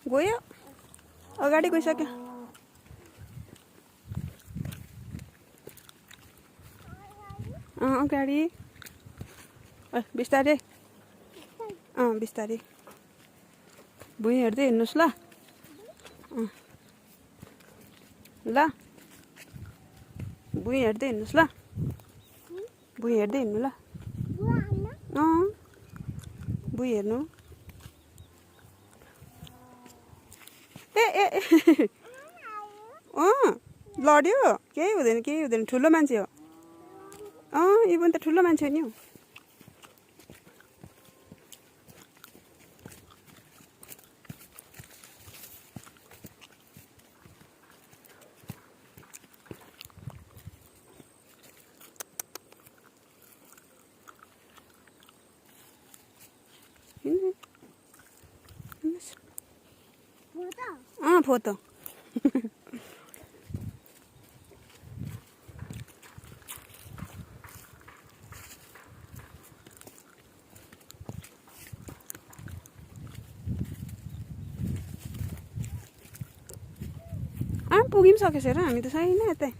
गयो अगाडि गइसक्यो अगाडि बिस्तारै बिस्तारै भुइँ हेर्दै हिँड्नुहोस् ल ल भुइँ हेर्दै हिँड्नुहोस् ल भुइँ हेर्दै हिँड्नु ल भुइँ हेर्नु ए ए लड्यो केही हुँदैन ठुलो मान्छे हो इभन त ठुलो मान्छे हो नि हौ फोटो पुगिसकेछ र हामी त छैन यतै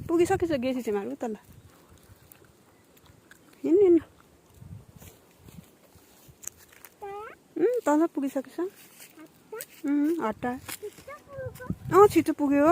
पुगिसकेछ गेसी चाहिँ मार्नु तल हिँड्नु तल पुगिसकेछ हट्टा छिटो पुग्यो